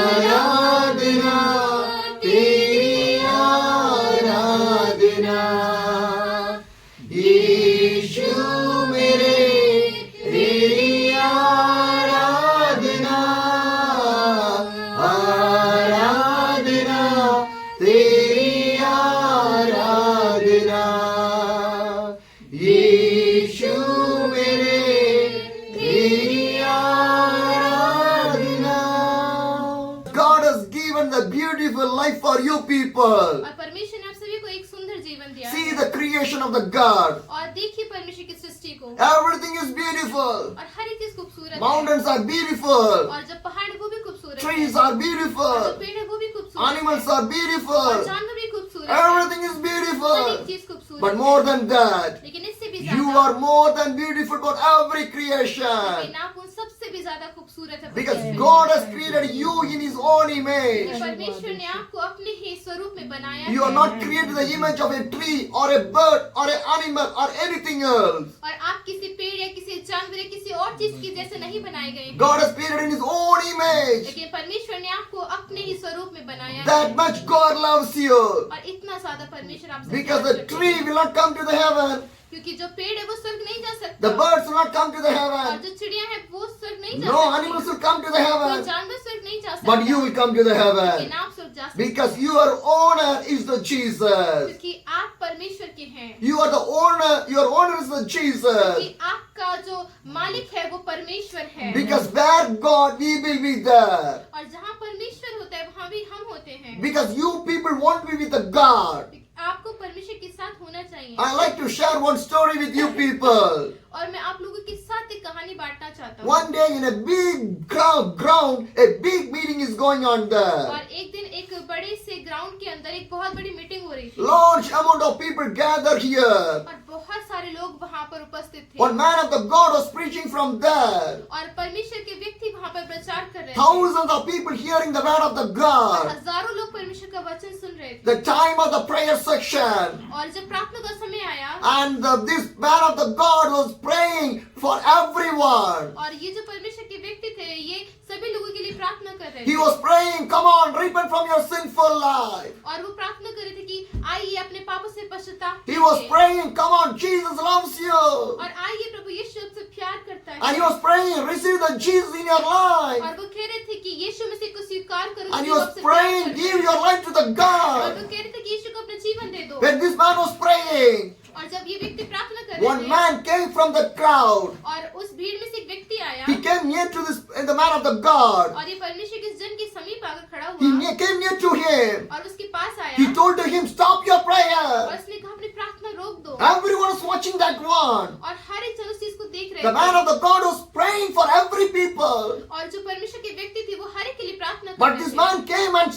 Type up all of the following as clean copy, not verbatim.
आराधना तेरी आराधना यीशु मेरे तेरी आराधना आराधना तेरी आराधना यीशु मेरे तेरी आराधना God has given the beautiful life for you people. और परमेश्वर ने आप सभी को एक सुंदर जीवन दिया See है। the creation of the God. और देखिए परमेश्वर की सृष्टि को Everything is beautiful. और हर एक चीज खूबसूरत है। Mountains are beautiful. और जब पहाड़ है वो भी खूबसूरत Trees है। are और जो beautiful. पेड़ है वो भी खूबसूरत Animals है। are और beautiful. जानवर भी खूबसूरत है। Everything is हर एक beautiful. चीज खूबसूरत But है। more than that, लेकिन इससे भी you ज्यादा are more than beautiful for every creation. लेकिन आप उन सबसे भी ज्यादा खूबसूरत है। Because God has created you in His own image. क्योंकि परमेश्वर ने आपको अपने ही स्वरूप में बनाया You are है। not created the image of a tree or a bird or an animal or anything else. और आप किसी पेड़ या किसी जानवर या किसी और चीज की जैसे नहीं बनाए गए हैं। God has created in His own image. लेकिन परमेश्वर ने आपको अपने ही स्वरूप में बनाया That है। much God loves you. और इतना ज्यादा परमेश्वर आपसे Because प्यार the करते tree हैं। will not come to the heaven. क्योंकि जो पेड़ है वो स्वर्ग नहीं जा सकता। The birds will not come to the और heaven. जो चिड़िया है वो स्वर्ग नहीं जा No सकती। animals will come to the कोई heaven. जानवर स्वर्ग नहीं जा सकता। But you will come to the लेकिन heaven. आप स्वर्ग जा सकते Because your owner is the Jesus. क्योंकि आप परमेश्वर के हैं। You are the owner. Your owner is the Jesus. क्योंकि आपका जो मालिक है वो परमेश्वर है। Because where God, we will be there. और जहाँ परमेश्वर होता है वहाँ भी हम होते हैं। Because you people want to be with the God. आपको परमेश्वर के साथ होना चाहिए। I like to share one story with you people. और मैं आप लोगों के साथ एक कहानी बांटना चाहता हूँ। One day in a big ground, a big meeting is going on और there. एक दिन एक बड़े से ग्राउंड के अंदर एक बहुत बड़ी मीटिंग हो रही थी। Large amount of people gathered here. और बहुत सारे लोग वहाँ पर उपस्थित थे। One man of the God was preaching from there. और परमेश्वर के व्यक्ति वहाँ पर प्रचार कर रहे थे। Thousands of people hearing the word of the और God. हजारों लोग परमेश्वर का वचन सुन रहे थे। The time of the prayer section. और जब प्रार्थना का समय आया And this man of the God was praying for everyone. और ये जो परमेश्वर के व्यक्ति थे ये सभी लोगों के लिए प्रार्थना कर रहे He थे। was praying, come on, repent from your sinful life. और वो प्रार्थना कर रहे थे कि आइए अपने पापों से पश्चाताप He was कीजिए। praying, come on, Jesus loves you. और आइए प्रभु यीशु आपसे प्यार करता है। And he was praying, receive the Jesus in your life. और वो कह रहे थे कि यीशु मसीह को स्वीकार करो। And he जो was आपसे praying, प्यार करता give है। your life to the और वो God. कह रहे थे कि यीशु को अपना जीवन दे दो। When this man was praying, और जब ये व्यक्ति प्रार्थना कर one रहे थे man came from the crowd. और उस भीड़ में से एक व्यक्ति आया He came near to the man of the God. और ये परमेश्वर के जन के समीप आकर खड़ा He हुआ came near to him. और उसके पास आया He told him, stop your और prayer. उसने कहा अपनी प्रार्थना रोक दो। Everyone was watching that one. और हर एक जन उस चीज को देख रहे The man थे of the God was praying for every people. और जो परमेश्वर के व्यक्ति थे वो हर एक के लिए प्रार्थना कर But रहे this थे। man came and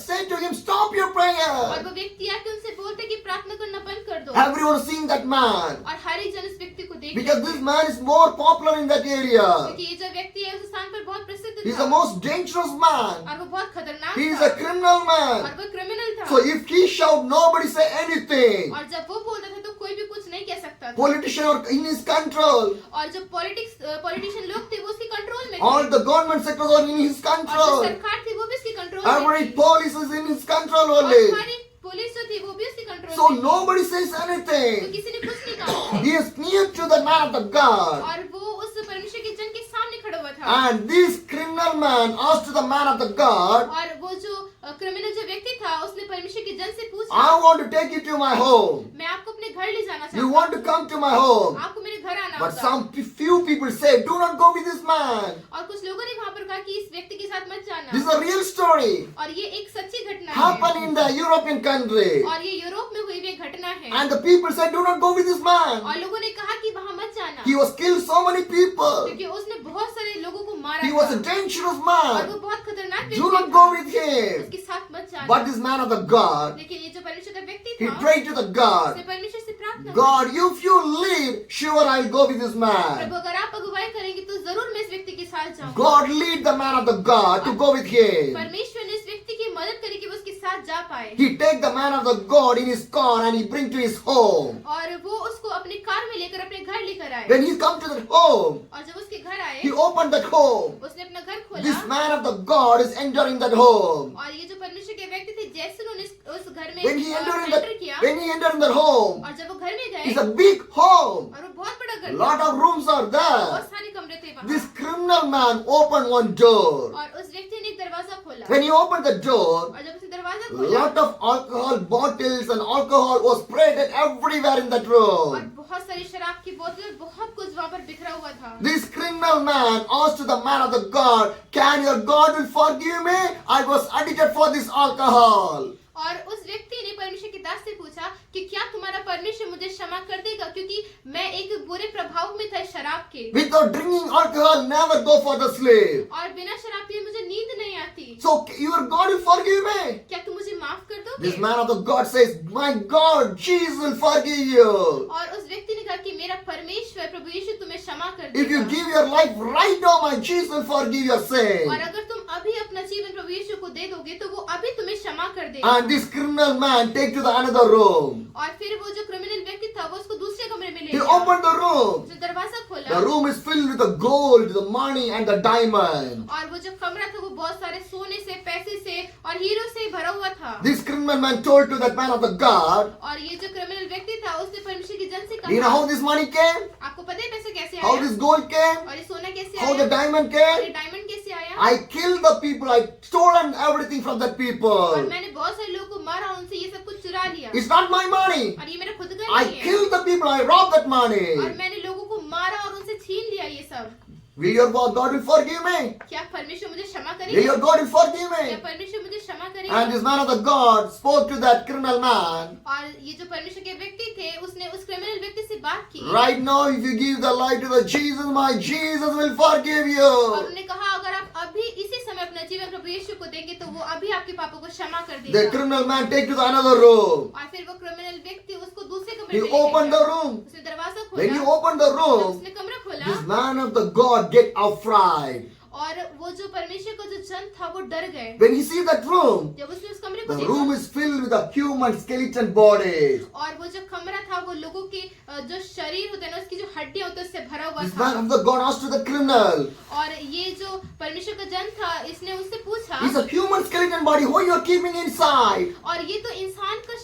said to him, stop your और prayer. वो व्यक्ति आके उनसे बोलते कि प्रार्थना करना बंद कर दो। Everyone seeing that man. और हर एक जन इस व्यक्ति को देख Because रहे this थे। man is more popular in that area. क्योंकि ये जो व्यक्ति है उस स्थान पर बहुत प्रसिद्ध He's था the most dangerous man. और वो बहुत खतरनाक He is था a criminal और man. वो क्रिमिनल था। So if he shout, nobody say anything. और जब वो बोलता था तो कोई भी कुछ नहीं कह सकता था। Politician are in his control. और जो पॉलिटिशियन लोग थे वो उसके कंट्रोल में थे। All the government sectors are in his और जो control. सरकार थी वो भी उसके कंट्रोल में Every थी। police is in his control और only. हमारी पुलिस जो थी वो भी उसके कंट्रोल So में थी। nobody says तो anything. किसी ने कुछ नहीं कहा He is near to the man of the God. और वो उस परमेश्वर के जन के सामने खड़ा हुआ था। And this criminal man asked to the man of the God, और वो जो क्रिमिनल जो व्यक्ति था उसने परमेश्वर के जन से I पूछा want to take you to my home. मैं आपको अपने घर ले जाना You चाहता want to come to my home. हूँ। आपको मेरे घर आना But होगा। some few people say, do not go with this man. और कुछ लोगों ने वहाँ पर कहा कि इस व्यक्ति के साथ मत जाना। This is a real story. और ये एक सच्ची घटना है Happened in the European country. और ये यूरोप में हुई हुई घटना है। And the people said, do not go with this man. और लोगों ने कहा कि वहाँ मत जाना He was killed so many people. क्योंकि उसने बहुत सारे लोगों को मारा He was a था dangerous और man. वो बहुत खतरनाक Do व्यक्ति not था। go with him. उसके साथ मत जाना। But this man of the God, लेकिन ये जो परमेश्वर का व्यक्ति he था prayed to the God, उसने परमेश्वर से प्रार्थना God, if you lead, sure I'll go with this की, man. प्रभु अगर आप अगुवाई करेंगे तो जरूर मैं इस व्यक्ति के साथ जाऊंगा। God lead the man of the God to go with him. परमेश्वर ने इस व्यक्ति की मदद करी कि वो उसके साथ जा पाए He take the man of the God in his car and he bring to his home. और वो उसको अपने कार में लेकर अपने घर लेकर आए When he come to that home, और जब उसके घर आए he opened that home. उसने अपना घर खोला This man of the God is entering that home. और ये जो परमेश्वर के व्यक्ति थे जैसे उन्होंने उस घर में When he entered in that, enter किया when he entered in that home, और जब वो घर में गए it's a big home. और वो बहुत बड़ा घर A था lot of rooms are there. बहुत सारे कमरे थे वहाँ This criminal man opened one door. और उस व्यक्ति ने एक दरवाजा खोला When he opened the door, और जब उसने दरवाजा a खोला lot of alcohol bottles and alcohol was spread everywhere in that और room. बहुत सारी शराब की बोतलें बहुत कुछ वहाँ पर बिखरा हुआ था This criminal man asked the man of the God, "Can your God will forgive me? I was addicted for this alcohol." और उस व्यक्ति ने परमेश्वर के दास से पूछा कि क्या तुम्हारा परमेश्वर मुझे क्षमा कर देगा क्योंकि मैं एक बुरे प्रभाव में था शराब के Without drinking alcohol, never go for the sleep. और बिना शराब पिए मुझे नींद नहीं आती So your God will forgive me. क्या तुम मुझे माफ कर दोगे This man of the God says, "My God, Jesus will forgive you. और उस व्यक्ति ने कहा कि मेरा परमेश्वर प्रभु यीशु तुम्हें क्षमा कर If you देगा give your life right now, my Jesus will forgive your sin." और अगर तुम अभी अपना जीवन प्रभु यीशु को दे दोगे तो वो अभी तुम्हें क्षमा कर देगा And this criminal man take to the another room. और फिर वो जो क्रिमिनल व्यक्ति था वो उसको दूसरे कमरे में ले He गया opened the room. उसने दरवाजा The खोला room is filled with the gold, the money, and the diamond. और वो जो कमरा था वो बहुत सारे सोने से पैसे से और हीरो से भरा हुआ था This criminal man told to that man of the God, और ये जो क्रिमिनल व्यक्ति था उसने परमेश्वर की जन से "Do you know कहा how this money came? आपको पता है पैसे कैसे How आया this gold came? और ये सोना कैसे How the आया diamond और ये came? डायमंड कैसे आया I killed the people. I stolen everything from that और people. मैंने बहुत सारे लोगों को मारा उनसे ये सब कुछ चुरा लिया It's not my money. और ये मेरा खुद का I नहीं है killed the people. I robbed that money. और मैंने लोगों को मारा और उनसे छीन लिया ये सब Will your God will forgive me? क्या परमेश्वर मुझे क्षमा Will करेगा your God will forgive क्या me?" परमेश्वर मुझे क्षमा And करेगा this man of the God spoke to that criminal man. और ये जो परमेश्वर के व्यक्ति थे उसने उस क्रिमिनल व्यक्ति से बात की Right now, if you give the life to the Jesus, my Jesus will forgive और you. उन्होंने कहा अगर आप अभी इसी समय अपना जीवन प्रभु यीशु को देंगे तो वो अभी आपके पापों को क्षमा कर The देगा criminal man take to the another room. और फिर वो क्रिमिनल व्यक्ति उसको दूसरे He कमरे में ले opened the गया room. उसने दरवाजा When he खोला opened the जब room, उसने कमरा खोला this man of the God get afraid. और वो जो परमेश्वर का जो जन था वो डर गए When he see that room, जब उसने उस कमरे को the देखा room is filled with the human skeleton bodies. और वो जो कमरा था वो लोगों के जो शरीर होते हैं ना उसकी जो हड्डियां होती है उससे भरा हुआ This था man of the God asked to the criminal, और ये जो परमेश्वर का जन था इसने उससे पूछा "It's a human skeleton body. Why you are keeping inside?" और ये तो इंसान का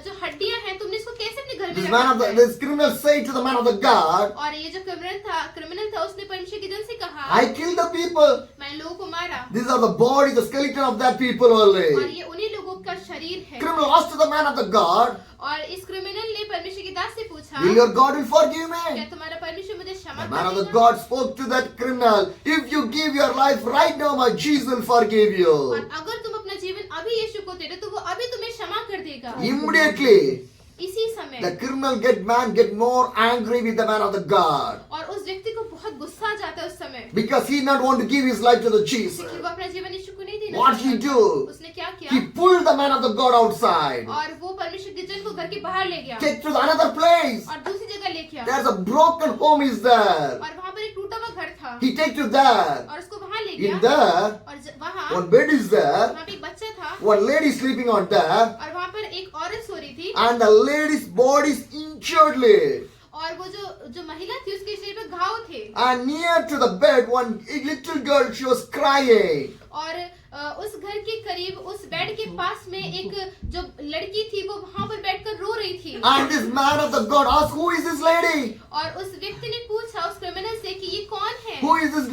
जो हड्डियां हैं तुमने इसको कैसे अपने घर में This रखा man of the है? this criminal said to the man of the God, और ये जो क्रिमिनल था उसने परमेश्वर के जन से कहा "I killed the people. मैंने लोगों को मारा These are the body, the skeleton of that people और only." ये उन्हीं लोगों का शरीर है Criminal asked to the man of the God, और इस क्रिमिनल ने परमेश्वर के दास से पूछा "Will your God will forgive क्या me?" तुम्हारा परमेश्वर मुझे क्षमा The man of the करेगा God spoke to that criminal, "If you give your life right now, my Jesus will forgive you." और अगर तुम अपना जीवन अभी यीशु को दे दो तो वो अभी तुम्हें क्षमा कर देगा Immediately, इसी समय the criminal get more angry with the man of the God और उस व्यक्ति को बहुत गुस्सा आ जाता है उस समय because he not want to give his life to the Jesus. क्योंकि वो अपना जीवन यीशु को नहीं देना What he चाहता। do? उसने क्या He किया pulled the man of the God outside, और वो परमेश्वर के जन को घर के बाहर ले गया take to another place. और दूसरी जगह ले गया There's a broken home is there. और वहाँ पर एक टूटा हुआ घर था He take to there. और उसको वहाँ ले In गया there, और वहाँ one bed is there. वहाँ पे एक बच्चा था One lady sleeping on there, और वहाँ पर एक औरत सो रही थी and the lady's body is injuredly. और वो जो महिला थी उसके शरीर पे घाव थे And near to the bed, one little girl, she was crying. और उस घर के करीब उस बेड के पास में एक जो लड़की थी वो वहाँ पर बैठकर रो रही थी And this man of the God asked, "Who is this lady? और उस व्यक्ति ने पूछा उस क्रिमिनल से कि ये कौन है Who is this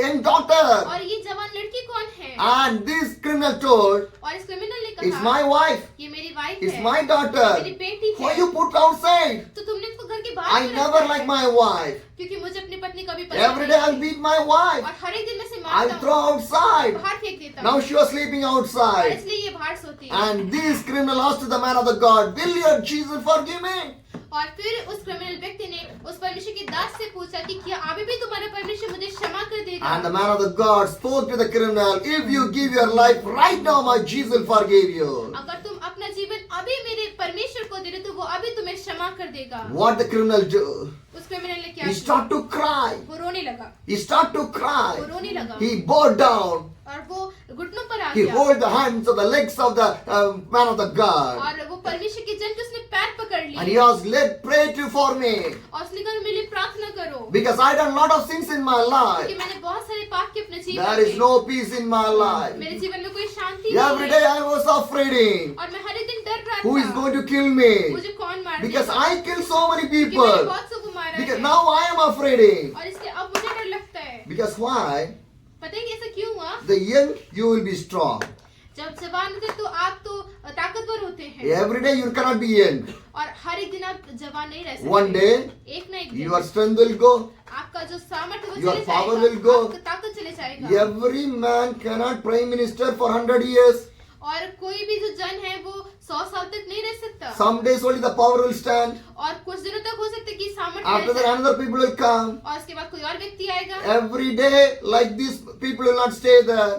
young daughter?" और ये जवान लड़की कौन है And this criminal told, और इस क्रिमिनल ने "It's कहा my wife. ये मेरी वाइफ It's है my मेरी daughter. बेटी Why है you put outside? तो तुमने इसको घर के बाहर I क्यों never रखा like है? my wife. क्योंकि मुझे अपनी पत्नी कभी Every day I'll नहीं beat my wife. और हर एक दिन मैं से I'll मारता throw हूँ outside." बाहर फेंक देता Now हूँ she was sleeping और outside. इसलिए ये बाहर सोती है And this criminal asked to the man of the God, "Will your Jesus forgive me?" और फिर उस क्रिमिनल व्यक्ति ने उस परमेश्वर के दास से पूछा कि क्या अभी भी तुम्हारा परमेश्वर मुझे क्षमा कर देगा And the man of the God spoke to the criminal, "If you give your life right now, my Jesus will forgive you." अगर तुम अपना जीवन अभी मेरे परमेश्वर को दे रहे तो वो अभी तुम्हें क्षमा कर देगा What the criminal do? उस क्रिमिनल ने क्या He किया started to cry. वो रोने लगा He started to वो cry. रोने लगा He bowed down. और वो घुटनों पर आ He गया hold the hands of the legs of the man of the God. और वो परमेश्वर के जन के उसने पैर पकड़ And लिए he was led, pray to for me. और उसने कहा मेरे लिए प्रार्थना करो Because I done lot of sins in my क्योंकि life. मैंने बहुत सारे पाप के अपने जीवन There is में no peace in my life. मेरे जीवन में कोई शांति Every नहीं day है I was afraid. और मैं हर एक दिन डर रहा Who is था going to kill me? मुझे कौन मार Because देगा I killed so many क्योंकि मैंने people. बहुत सबको मारा Because है now I am afraid. और इसलिए अब मुझे डर लगता है Because why? पता है कि ऐसा क्यों हुआ The young, you will be strong. जब जवान होते तो आप तो ताकतवर होते हैं Every day you cannot be young. और हर एक दिन आप जवान नहीं रह सकते One day, एक ना एक your दिन strength will go. आपका जो सामर्थ्य वो Your चले power will go. जाएगा आपका ताकत चले जाएगा Every man cannot prime minister for 100 years. और कोई भी जो जन है वो 100 साल तक नहीं रह सकता Some days only the power will stand. और कुछ दिनों तक हो सकता है कि सामर्थ्य After रह that जाए। another people will come. और उसके बाद कोई और व्यक्ति आएगा Every day like this people will not stay there.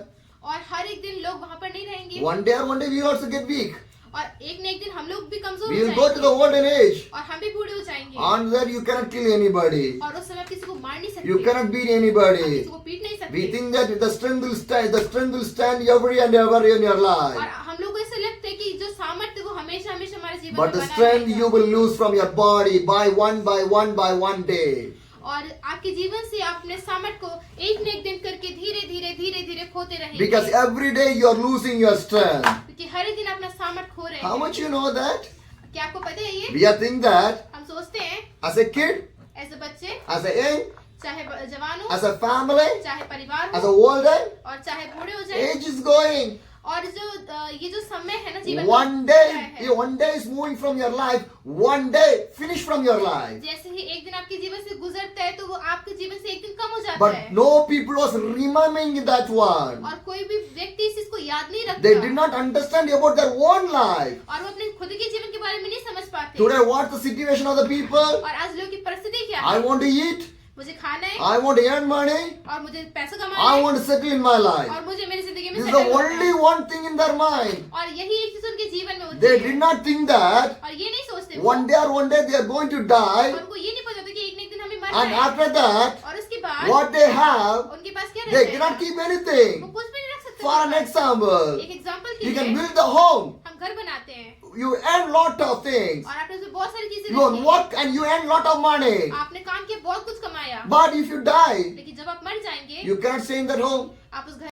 और हर एक दिन लोग वहां पर नहीं रहेंगे One day or one day we will also get weak. और एक न एक दिन हम लोग भी कमजोर We हो will go to the जाएंगे olden age. और हम भी बूढ़े हो जाएंगे On that you cannot kill anybody. और उस समय आप किसी को मार नहीं सकते You cannot beat आप anybody. किसी को पीट नहीं We सकते think that the strength will stand. The strength will stand every and ever in your और life. हम लोग को ऐसा लगता है कि जो सामर्थ्य वो हमेशा हमेशा हमारे जीवन But में the बना strength रहेगा। you will lose from your body by one day. और आपके जीवन से आप अपने सामर्थ्य को एक न एक दिन करके धीरे धीरे खोते रहेंगे Because every day you are losing your strength. क्योंकि हर एक दिन अपना सामर्थ्य खो रहे How हैं much you know that? क्या आपको पता है ये We are think that हम सोचते हैं as a kid, ऐसे बच्चे as a young, चाहे जवान हो as a family, चाहे परिवार as हो a older, और चाहे बूढ़े हो जाए age is going. और जो ये जो समय है ना जीवन One का, day, है। one day is moving from your life. One day finish from your life. जैसे ही एक दिन आपके जीवन से गुजरता है तो वो आपके जीवन से एक दिन कम हो जाता But है no people was remembering that one. और कोई भी व्यक्ति इस चीज को याद नहीं They रखता did not understand about their own life. और वो अपने खुद के जीवन के बारे में नहीं समझ पाते Today, what's the situation of the people? और आज लोगों की परिस्थिति क्या I है want to eat. मुझे खाना है I want to earn money. और मुझे पैसा कमाना I है want to settle in my life. और मुझे मेरी जिंदगी में This is settle the होना only है। one thing in their mind. और यही एक चीज उनके जीवन में होती They है did not think that और ये नहीं सोचते one day or one day they are going to die. और उनको ये नहीं पता था कि एक न एक दिन हमें मरना And है after that, और उसके बाद what they have, उनके पास क्या they रहता cannot है keep वो anything. कुछ भी नहीं रख सकते For an उनके पास। example, एक एग्जांपल के you can लिए build the home. हम घर बनाते हैं You earn lot of things. और आपने उसमें बहुत सारी चीजें You रखी हैं। work and you earn lot of money. आपने काम किया बहुत कुछ कमाया But if you die, लेकिन जब आप मर जाएंगे you cannot stay in that home. आप उस घर